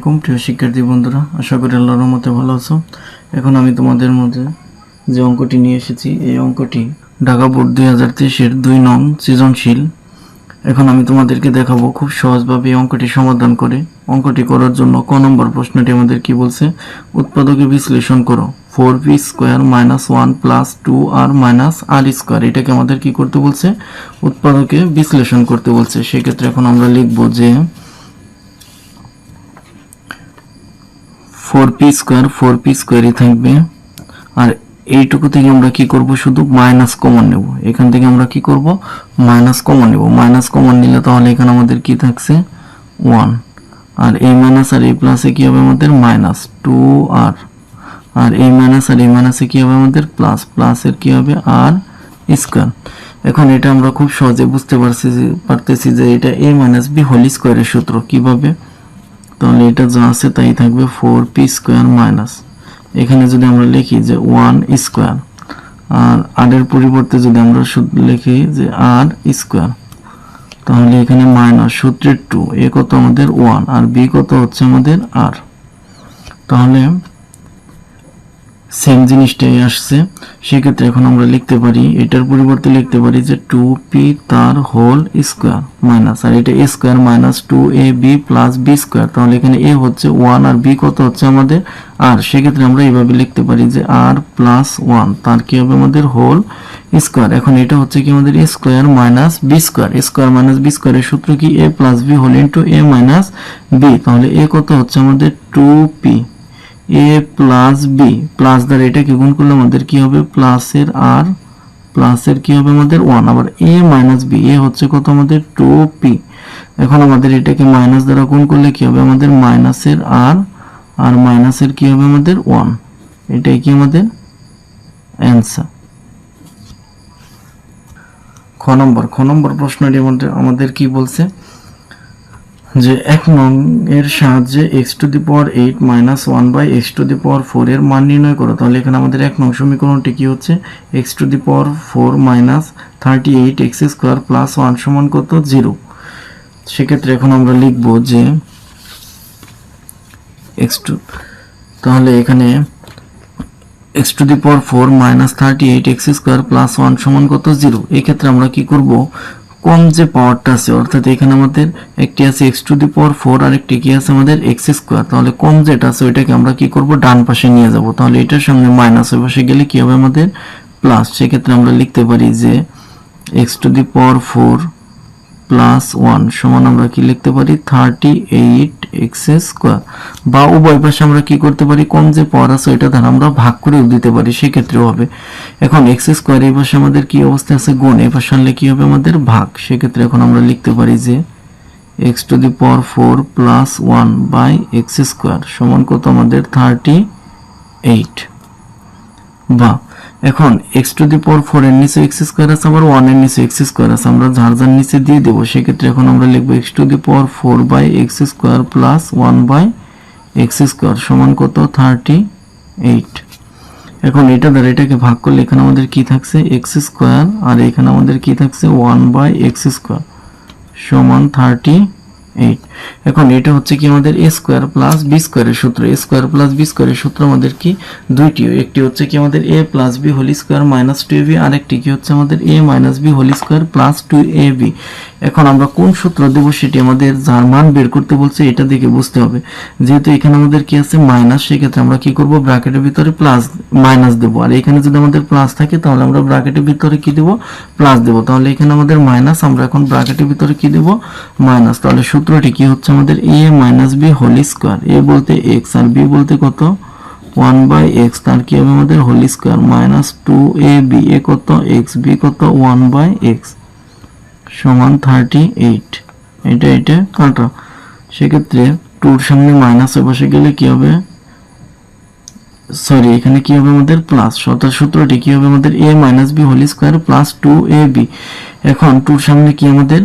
আলাইকুম প্রিয় শিক্ষার্থী বন্ধুরা, আশা করি আল্লাহর রহমতে ভালো আছো। এখন আমি তোমাদের মধ্যে যে অঙ্কটি নিয়ে এসেছি, এই অঙ্কটি ঢাকা বোর্ড 2023-এর 2 নং সৃজনশীল। এখন আমি তোমাদেরকে দেখাবো খুব সহজভাবে এই অঙ্কটি সমাধান করে। অঙ্কটি করার জন্য ক নম্বর প্রশ্নটি আমাদের কি বলছে, উৎপাদকে বিশ্লেষণ করো 4p square minus 1 plus 2r minus r square. এটাকে আমাদের কি করতে বলছে, উৎপাদকে বিশ্লেষণ করতে বলছে। সেক্ষেত্রে এখন আমরা লিখব যে 4p স্কোয়ারই থাকবে, আর এইটুকু থেকে আমরা কি করব, শুধু মাইনাস কমন নেব। এখান থেকে আমরা কি করব, মাইনাস কমন নেব। মাইনাস কমন নিলে তাহলে এখানে আমাদের কি থাকছে 1, আর এই মাইনাস আর এই প্লাসে কি হবে আমাদের মাইনাস 2r, আর এই মাইনাস আর এই মাইনাসে কি হবে আমাদের প্লাস, প্লাসের কি হবে r স্কয়ার। এখন এটা আমরা খুব সহজে বুঝতে পারতেছি যে এটা a মাইনাস b হোল স্কয়ারের সূত্র। কিভাবে, তাহলে এটা যা আছে তাই থাকবে 4p স্কয়ার মাইনাস, এখানে যদি আমরা লিখি যে 1 স্কয়ার, আর r এর পরিবর্তে যদি আমরা লিখি যে r স্কয়ার, তাহলে এখানে মাইনাস সূত্রের 2, a কত আমাদের 1 আর b কত হচ্ছে আমাদের r। তাহলে সেম জিনিসটাই আসছে। সেক্ষেত্রে এখন আমরা লিখতে পারি, এটার পরিবর্তে লিখতে পারি যে 2p তার হোল স্কয়ার মাইনাস, আর এটা a square minus 2ab plus b square. তাহলে এখানে a হচ্ছে 1 আর b কত হচ্ছে আমাদের r। সেক্ষেত্রে আমরা এইভাবে লিখতে পারি যে r প্লাস 1 তার কি হবে আমাদের হোল স্কয়ার। এখন এটা হচ্ছে কি আমাদের a square minus b square. a square minus b স্কয়ারের সূত্র কি, a plus b whole into a minus b। তাহলে a কত হচ্ছে আমাদের 2p, a plus b, plus দ্বারা এটাকে গুণ করলে আমাদের কি হবে প্লাসের r, প্লাসের কি হবে আমাদের 1, আবার a মাইনাস b, a হচ্ছে কত আমাদের 2p। এখন আমাদের এটাকে মাইনাস দ্বারা গুণ করলে কি হবে আমাদের মাইনাসের r, আর মাইনাসের কি হবে আমাদের 1। এটাই কি আমাদের অ্যান্সার। খ নম্বর প্রশ্নটি আমাদের কি বলছে যে 1 নং এর সাহায্যে x⁴ মাইনাস 1/x⁴ এর মান নির্ণয় করো। তাহলে এখানে আমাদের 1 নং সমীকরণটি কি হচ্ছে, x⁴ মাইনাস 38x² প্লাস 1 সমান কত 0। সেক্ষেত্রে এখন আমরা লিখব যে তাহলে এখানে x⁴ মাইনাস 38x² প্লাস 1 সমান কত 0। এই ক্ষেত্রে আমরা কি করব, কম যে পাওয়ারটা আছে, অর্থাৎ এখানে আমাদের একটি আছে x⁴ আর একটি কি আছে আমাদের x²। তাহলে কম যেটা আছে ওইটাকে আমরা কি করব, ডান পাশে নিয়ে যাব। তাহলে এটার সামনে মাইনাস ওই পাশে গেলে কি হবে আমাদের প্লাস। সেক্ষেত্রে আমরা লিখতে পারি যে x⁴ প্লাস 1 সমান আমরা কি লিখতে পারি 38x², বা উভয় পাশে আমরা কি করতে পারি, কম যে পাওয়ার আছে ওইটা দ্বারা আমরা ভাগ করেও দিতে পারি, সেক্ষেত্রেও হবে। এখন x² এই পাশে আমাদের কি অবস্থা আছে গুণ, এই পাশে আনলে কি হবে আমাদের ভাগ। সেক্ষেত্রে এখন আমরা লিখতে পারি যে x⁴ প্লাস 1/x² সমান কত আমাদের 38, বা এখন x⁴ এর নিচে x² আছে, আবার 1 এর নিচে x² আছে, আমরা যার যার নিচে দিয়ে দেব। সেক্ষেত্রে এখন আমরা লিখব x⁴/x² প্লাস 1/x² সমান কত 38। এখন এটা দ্বারা এটাকে ভাগ করলে এখানে আমাদের কি থাকছে x², আর এখানে আমাদের কি থাকছে 1/x² সমান 38। এখন এটা হচ্ছে কি আমাদের a² প্লাস b² এর সূত্র। a² প্লাস b² এর সূত্র আমাদের কি দুইটি, একটি হচ্ছে কি আমাদের a plus b whole square minus 2ab, আর একটি কি হচ্ছে আমাদের a minus b whole square plus 2ab। এখন আমরা কোন সূত্র দেব সেটি আমাদের যার মান বের করতে বলছে এটা দেখে বুঝতে হবে। যেহেতু এখানে আমাদের কি আছে মাইনাস, সেক্ষেত্রে আমরা কি করব, ব্র্যাকেটের ভিতরে প্লাস মাইনাস দেব, আর এখানে যদি আমাদের প্লাস থাকে তাহলে আমরা ব্র্যাকেটের ভিতরে কি দেব, প্লাস দেব। তাহলে এখানে আমাদের মাইনাস, আমরা এখন ব্র্যাকেটের ভিতরে কি দেব, মাইনাস। তাহলে সূত্রটি কি হচ্ছে আমাদের a minus b whole square, a বলতে x আর b বলতে কত 1/x, তার কি হবে আমাদের whole square minus 2ab, a কত x, b কত 1/x সমান 38। এটা কাটা, সেক্ষেত্রে 2 এর সামনে মাইনাস এর পাশে গেলে কি হবে, সরি এখানে কি হবে আমাদের প্লাস। সূত্রটি কি হবে আমাদের a minus b whole square plus 2ab। এখন 2 এর সামনে কি আমাদের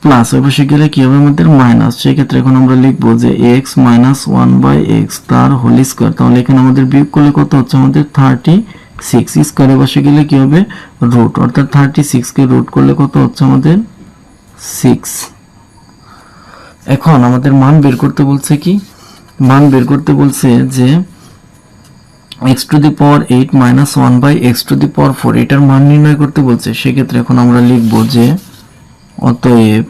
প্লাস ওই পাশে গেলে কি হবে আমাদের মাইনাস। সেক্ষেত্রে এখন আমরা লিখব যে x মাইনাস 1/x তার হোল স্কয়ার। তাহলে এখানে আমাদের বিয়োগ করলে কত হচ্ছে আমাদের 36, স্কয়ারের পাশে গেলে কি হবে রুট, অর্থাৎ 36 কে রুট করলে কত হচ্ছে আমাদের 6। এখন আমাদের মান বের করতে বলছে কি মান বের করতে বলছে যে x to the power 8 minus 1 by x to the power 4 এটার মান নির্ণয় করতে বলছে। সেক্ষেত্রে এখন আমরা লিখব যে অতএব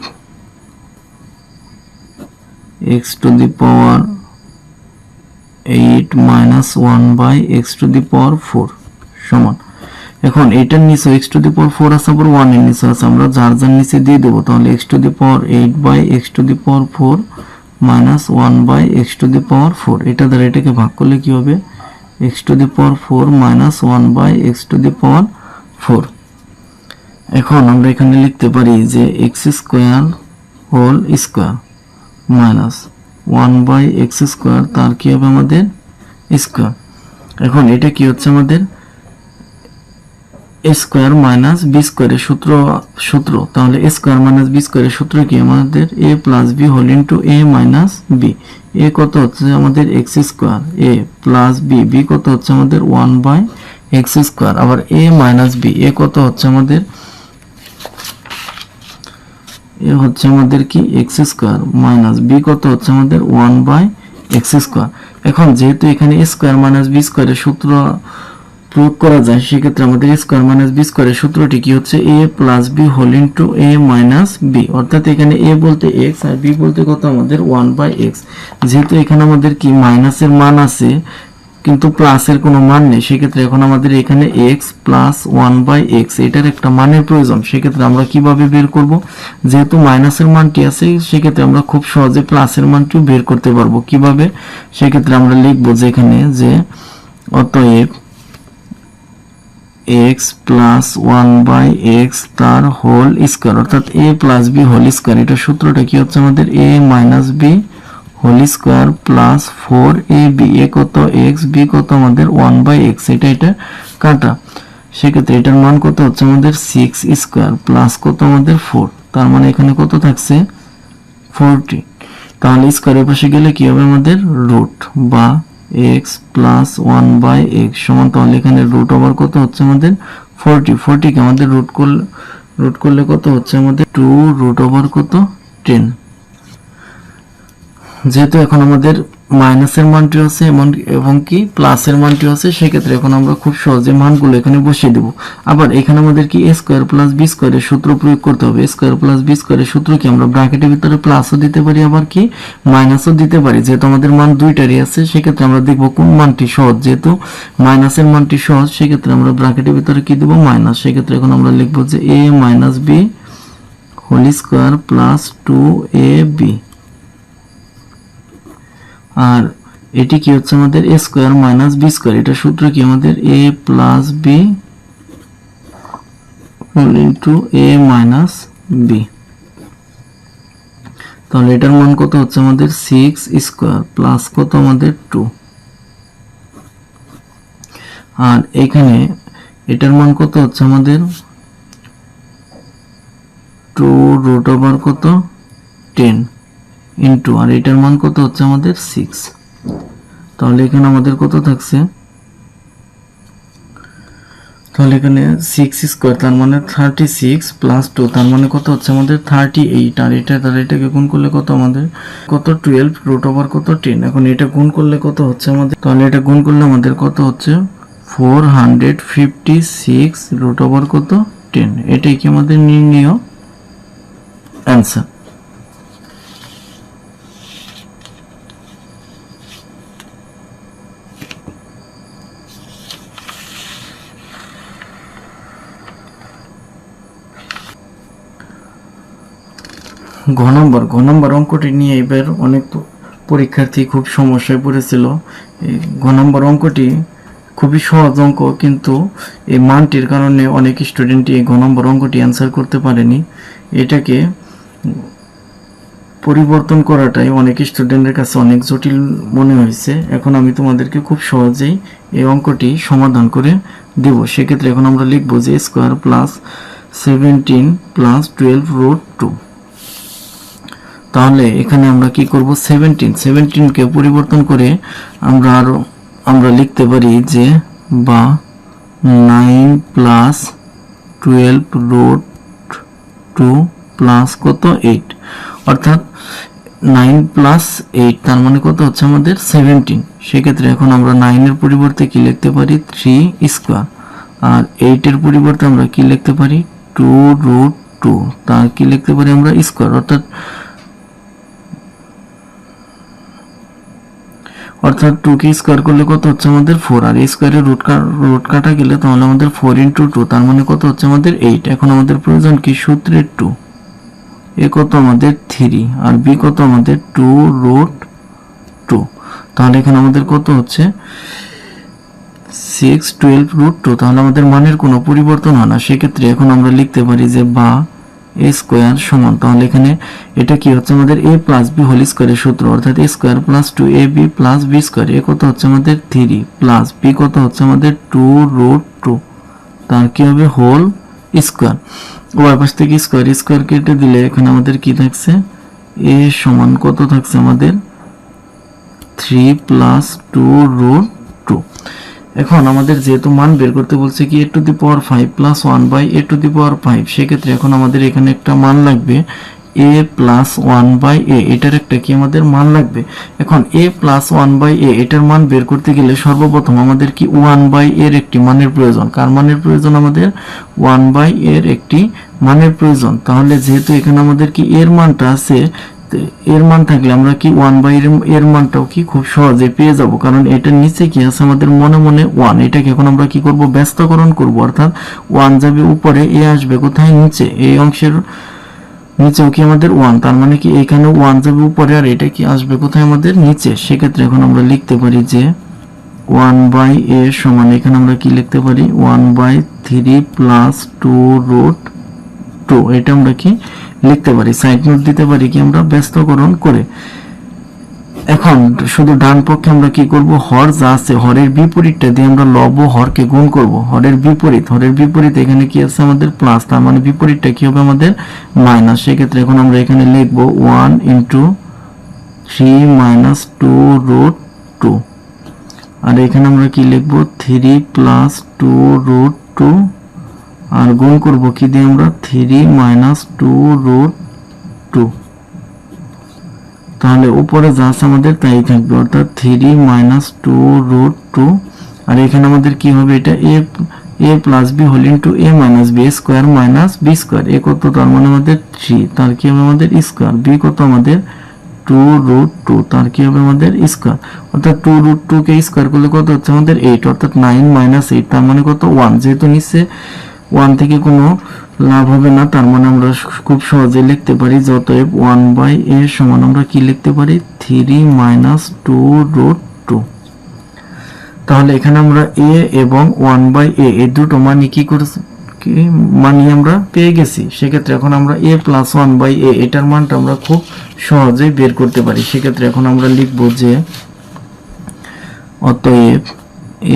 x to the power 8 minus 1 by x to the power 4 সমান, এখন এটার নিচে x টু দি পাওয়ার 4 আছে, আবার 1 এর নিচে আছে, আমরা যার যার নিচে দিয়ে দেব। তাহলে x to the power 8 by x to the power 4 minus 1 by x to the power 4, এটা দ্বারা এটাকে ভাগ করলে কি হবে, x to the power 4 minus 1 by x to the power 4। এখন আমরা এখানে লিখতে পারি যে x square whole square minus 1 by x square, তার কি হবে আমাদের স্কয়ার। এখন এটা কি হচ্ছে আমাদের a স্কয়ার মাইনাস b স্কয়ারের সূত্র, তাহলে a স্কয়ার মাইনাস b স্কয়ারের সূত্র কি আমাদের a plus b whole into a minus b। a কত হচ্ছে আমাদের x square, a plus b, b কত হচ্ছে আমাদের 1 বাই x স্কয়ার, আবার a মাইনাস b, a কত হচ্ছে আমাদের, a হচ্ছে আমাদের কি x স্কয়ার মাইনাস b কত হচ্ছে আমাদের 1 বাই x স্কয়ার। এখন যেহেতু এখানে a স্কয়ার মাইনাস b স্কয়ারের সূত্র প্রয়োগ করা যায়, সেক্ষেত্রে আমাদের a স্কয়ার মাইনাস b স্কয়ারের সূত্রটি কি হচ্ছে, a plus b whole into a minus b, অর্থাৎ এখানে a বলতে x আর b বলতে কত আমাদের 1 বাই x। যেহেতু এখানে আমাদের কি মাইনাসের মান আছে কিন্তু প্লাসের কোনো মান নেই, সেক্ষেত্রে এখন আমাদের এখানে x প্লাস 1 বাই x এটার একটা মানের প্রয়োজন। সেক্ষেত্রে আমরা কিভাবে বের করব, যেহেতু মাইনাসের মানটি আছে সেক্ষেত্রে আমরা খুব সহজে প্লাসের মানটিও বের করতে পারবো। কিভাবে, সেক্ষেত্রে আমরা লিখব যে এখানে যে অতএব x প্লাস 1 বাই x তার হোল স্কয়ার, অর্থাৎ a plus b whole square, এটা সূত্রটা কি হচ্ছে আমাদের a minus b whole square plus 4ab, a কত x, b কত আমাদের 1 বাই x, এটা কাটা। সেক্ষেত্রে এটার মান কত হচ্ছে আমাদের 6 স্কয়ার প্লাস কত আমাদের 4, তার মানে এখানে কত থাকছে 40। তাহলে স্কয়ারের পাশে গেলে কি হবে আমাদের রুট বা x প্লাস 1 বাই x সমান, তাহলে এখানে রুট ওভার কত হচ্ছে আমাদের 40 কে আমাদের রুট করলে কত হচ্ছে আমাদের 2 রুট ওভার কত 10। যেহেতু এখন আমাদের মাইনাসের মানটি আছে এবং কি প্লাসের মানটি আছে, সেক্ষেত্রে এখন আমরা খুব সহজে মানগুলো এখানে বসিয়ে দেব। আবার এখানে আমাদের কি a স্কয়ার প্লাস b স্কয়ারের সূত্র প্রয়োগ করতে হবে। a স্কয়ার প্লাস b স্কয়ারের সূত্র কি আমরা ব্র্যাকেটের ভিতরে প্লাসও দিতে পারি আবার কি মাইনাসও দিতে পারি। যেহেতু আমাদের মান দুইটারই আছে, সেক্ষেত্রে আমরা দেখব কোন মানটি সহজ। যেহেতু মাইনাসের মানটি সহজ, সেক্ষেত্রে আমরা ব্র্যাকেটের ভিতরে কি দেব মাইনাস। সেক্ষেত্রে এখন আমরা লিখব যে a minus b whole square plus 2ab, আর এটি কি হচ্ছে আমাদের a square minus b square, এটা সূত্র কি আমাদের a plus b whole into a minus b। তাহলে এটার মান কত হচ্ছে আমাদের 6 স্কয়ার প্লাস কত আমাদের 2, আর এখানে এটার মান কত হচ্ছে আমাদের 2 রুট ওভার কত 10 ইনটু, আর এটার মান কত হচ্ছে আমাদের 6। তাহলে এখানে আমাদের কত থাকছে, তাহলে এখানে 6 স্কয়ার তার মানে 36 প্লাস 2 তার মানে কত হচ্ছে আমাদের 38, আর এটাকে গুণ করলে কত আমাদের কত 12 রুট ওভার কত 10। এখন এটা গুণ করলে কত হচ্ছে আমাদের, তাহলে এটা গুণ করলে আমাদের কত হচ্ছে 456 রুট ওভার কত 10, এটাই কি আমাদের নির্ণয় অ্যান্সার। ঘ নম্বর অঙ্কটি নিয়ে এবার অনেক পরীক্ষার্থী খুব সমস্যায় পড়েছিল। ঘ নম্বর অঙ্কটি খুবই সহজ অঙ্ক, কিন্তু এই মানটির কারণে অনেক স্টুডেন্টই এই ঘ নম্বর অঙ্কটি অ্যান্সার করতে পারেনি। এটাকে পরিবর্তন করাটাই অনেক স্টুডেন্টের কাছে অনেক জটিল মনে হয়েছে। এখন আমি তোমাদেরকে খুব সহজেই এই অঙ্কটি সমাধান করে দেব। সেক্ষেত্রে এখন আমরা লিখব যে স্কয়ার প্লাস 17 প্লাস 12 রুট 2। তাহলে এখানে আমরা কি করব, 17 কে পরিবর্তন করে আমরা লিখতে পারি যে বা 9 প্লাস 12 রুট 2 প্লাস কত 8, অর্থাৎ 9 প্লাস 8 তার মানে কত হচ্ছে আমাদের 17। সেক্ষেত্রে এখন আমরা 9 এর পরিবর্তে কি লিখতে পারি 3 স্কোয়ার, আর 8 এর পরিবর্তে আমরা কি লিখতে পারি 2√2, তার কি লিখতে পারি আমরা স্কোয়ার, অর্থাৎ 2 কে স্কোয়ার করলে কত হচ্ছে আমাদের 4, আর এই স্কোয়ারের রুট কাটা গেলে তাহলে আমাদের 4 × 2 তার মানে কত হচ্ছে আমাদের 8। এখন আমাদের প্রয়োজন কি সূত্রের 2, এ কত আমাদের 3 আর বি কত আমাদের 2√2, তাহলে এখানে আমাদের কত হচ্ছে 6 12√2, তাহলে আমাদের মানের কোনো পরিবর্তন হয় না। সেক্ষেত্রে এখন আমরা লিখতে পারি যে বা এ স্কোয়ার সমান, তাহলে এখানে এটা কি হচ্ছে আমাদের a প্লাস বি হোল স্কোয়ারের সূত্র, অর্থাৎ a square plus 2ab plus b square, এ কত হচ্ছে আমাদের 3 প্লাস বি কত হচ্ছে আমাদের 2√2, তার কি হবে হোল স্কোয়ার। ওই পাশ থেকে স্কোয়ার কেটে দিলে এখানে আমাদের কি থাকছে a সমান কত থাকছে আমাদের 3 প্লাস 2√2। এখন আমাদের যেহেতু মান বের করতে বলছে কি a⁵ প্লাস 1/a⁵, সেক্ষেত্রে এখন আমাদের এখানে একটা মান লাগবে a প্লাস 1/a, এটার একটা কি আমাদের মান লাগবে। এখন a প্লাস 1/a এটার মান বের করতে গেলে সর্বপ্রথম আমাদের কি 1/a এর একটি মানের প্রয়োজন। কার মানের প্রয়োজন আমাদের 1/a এর একটি মানের প্রয়োজন। তাহলে যেহেতু এখানে আমাদের কি এর মানটা আছে, এর মান থাকলে আমরা কি 1/a এর মানটাও কি খুব সহজে পেয়ে যাব, কারণ এটার নিচে কি আছে আমাদের মনে মনে 1, এটাকে এখন আমরা কি করব ব্যস্তকরণ করব, অর্থাৎ 1 যাবে উপরে, এ আসবে কোথায় নিচে, এই অংশের নিচেও কি আমাদের 1, তার মানে কি এখানে 1 যাবে উপরে আর এটা কি আসবে কোথায় আমাদের নিচে। সেক্ষেত্রে এখন আমরা লিখতে পারি যে 1/a সমান, এখানে আমরা কি লিখতে পারি 1/3 প্লাস 2√2, এটা আমরা কি লিখতে পারি, সাইড নোট দিতে পারি কি আমরা ব্যস্তকরণ করে। এখন শুধু ডান পক্ষে আমরা কি করব, হর যা আছে হরের বিপরীতটা দিয়ে আমরা লব ও হরকে গুণ করব। হরের বিপরীত এখানে কি আছে আমাদের প্লাস, তার মানে বিপরীতটা কি হবে আমাদের মাইনাস। সেক্ষেত্রে এখন আমরা এখানে লিখব 1 × 3 - 2√2, আর এখানে আমরা কি লিখব 3 প্লাস 2√2, আর গুণ করব কি দিয়ে আমরা 3 - 2√2, তাহলে উপরে যা আছে আমাদের তাই থাকবে, অর্থাৎ 3 - 2√2, আর এখানে আমাদের কি হবে এটা a plus B whole into a minus b, square minus b square, এ কত তার মানে আমাদের 3, তার কি হবে আমাদের স্কোয়ার, বি কত আমাদের 2√2, তার কি হবে আমাদের স্কোয়ার, অর্থাৎ 2√2 কে স্কোয়ার করলে কত হচ্ছে আমাদের 8, অর্থাৎ 9 - 8, তার মানে কত 1, যেহেতু নিচে 1 থেকে কোনো লাভ হবে না, তার মানে আমরা খুব সহজে লিখতে পারি যে অতএব 1/a সমান আমরা কি লিখতে পারি 3 - 2√2। তাহলে এখানে আমরা a এবং 1/a এই দুটো মানই কি করেছি, মানই আমরা পেয়ে গেছি। সেক্ষেত্রে এখন আমরা a প্লাস 1/a এটার মানটা আমরা খুব সহজেই বের করতে পারি। সেক্ষেত্রে এখন আমরা লিখব যে অতএব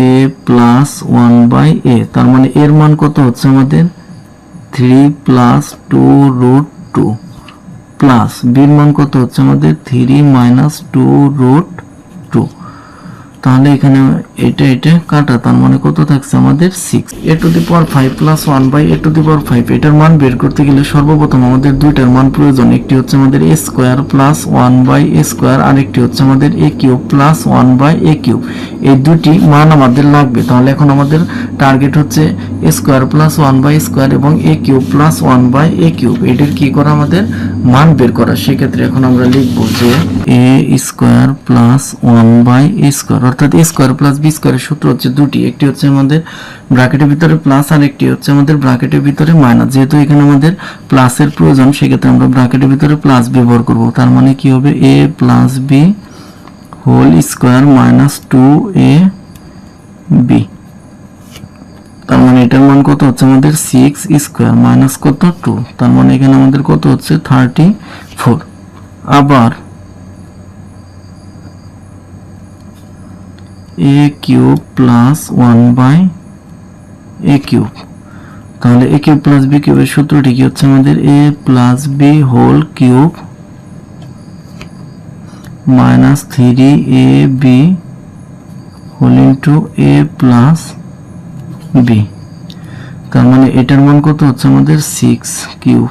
a প্লাস 1/a, তার মানে এর মান কত হচ্ছে আমাদের 3 প্লাস 2√2, প্লাস বির মান কত হচ্ছে আমাদের 3 - 2√2, তাহলে এখানে এটা কাটা, তার মানে কত থাকছে আমাদের 6। a⁵ প্লাস 1/a⁵ এটার মান বের করতে গেলে সর্বপ্রথম আমাদের দুইটার মান প্রয়োজন, একটি হচ্ছে আমাদের a স্কোয়ার প্লাস 1/a², আর একটি হচ্ছে আমাদের a³ প্লাস 1/a³, এই দুটি মান আমাদের লাগবে। তাহলে এখন আমাদের টার্গেট হচ্ছে a স্কোয়ার প্লাস 1/a² এবং a³ প্লাস 1/a³, এটার কি করা আমাদের মান বের করা। সেক্ষেত্রে এখন আমরা লিখব যে a স্কোয়ার প্লাস 1/a², অর্থাৎ a স্কোয়ার প্লাস বি স্কোয়ারের সূত্র হচ্ছে দুটি, একটি হচ্ছে আমাদের ব্র্যাকেটের ভিতরে প্লাস আর একটি হচ্ছে আমাদের ব্র্যাকেটের ভিতরে মাইনাস। যেহেতু এখানে আমাদের প্লাসের প্রয়োজন, সেক্ষেত্রে আমরা ব্র্যাকেটের ভিতরে প্লাস ব্যবহার করব। তার মানে কি হবে a plus B whole square minus 2ab, তার মানে এটার মান কত হচ্ছে আমাদের 6 স্কোয়ার মাইনাস কত 2, তার মানে এখানে আমাদের কত হচ্ছে 34। আবার a³ প্লাস 1/a³, তাহলে a³ প্লাস b³ এর সূত্রটি কি হচ্ছে আমাদের a plus B whole cube minus 3ab whole into a plus B, তার মানে এটার মান কত হচ্ছে আমাদের 6³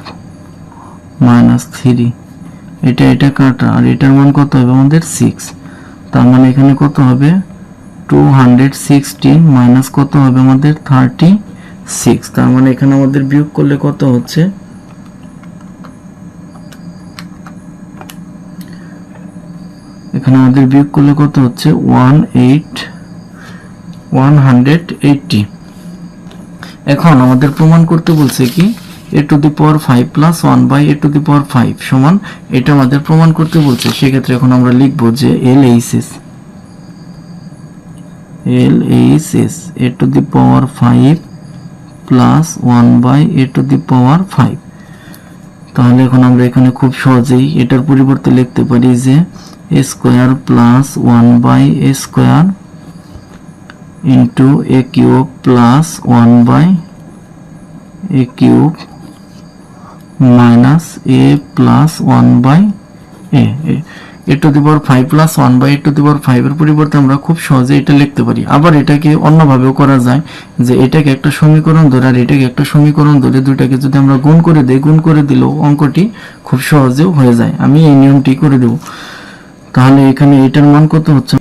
মাইনাস 3 এটা কাটা, আর এটার মান কত হবে আমাদের 6। তার মানে এখানে কত হবে 216 মাইনাস কত হবে আমাদের 36। তার মানে এখানে আমাদের বিয়োগ করলে কত হচ্ছে, এখানে আমাদের বিয়োগ করলে কত হচ্ছে 180। এখন আমাদের প্রমাণ করতে বলছে কি a to the power 5 plus 1 by a to the power 5 সমান, এটা আমাদের প্রমাণ করতে বলছে। সেক্ষেত্রে এখন আমরা লিখব যে LHS a to the power 5 plus 1 by a to the power 5। তাহলে এখন আমরা এখানে খুব সহজেই এটার পরিবর্তে লিখতে পারি যে a square plus 1 by a square into a cube plus 1 by a cube minus a plus 1 by a to the power 5 plus 1 by a to the power 5 এর পরিবর্তে আমরা খুব সহজে এটা লিখতে পারি। আবার এটাকে অন্যভাবেও করা যায়, যে এটাকে একটা সমীকরণ ধরে আর এটাকে একটা সমীকরণ ধরে দুইটাকে যদি আমরা গুণ করে দেই, গুণ করে দিলেও অঙ্কটি খুব সহজেও হয়ে যায়। আমি এই নিয়মটি করে দেব। তাহলে এখানে এটার মান কত হচ্ছে,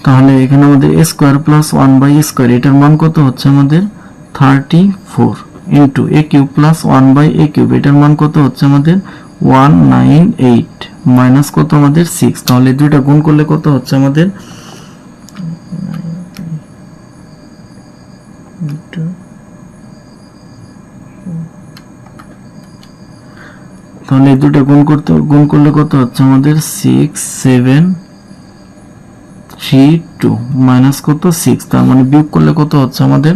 তাহলে এখানে আমাদের a square plus 1 by a square এটার মান কত হচ্ছে আমাদের 34 into a cube plus 1 by a cube এটার মান কত হচ্ছে আমাদের 198 মাইনাস কত আমাদের 6। তাহলে দুইটা গুণ করলে কত হচ্ছে আমাদের, তাহলে এই দুটো গুণ করলে কত হচ্ছে আমাদের 6732 মাইনাস কত 6। তার মানে বিয়োগ করলে কত হচ্ছে আমাদের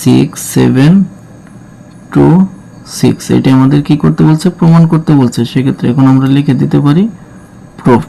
6726। এটা আমাদের কি করতে বলছে, প্রমাণ করতে বলছে। সেক্ষেত্রে এখন আমরা লিখে দিতে পারি প্রুফ।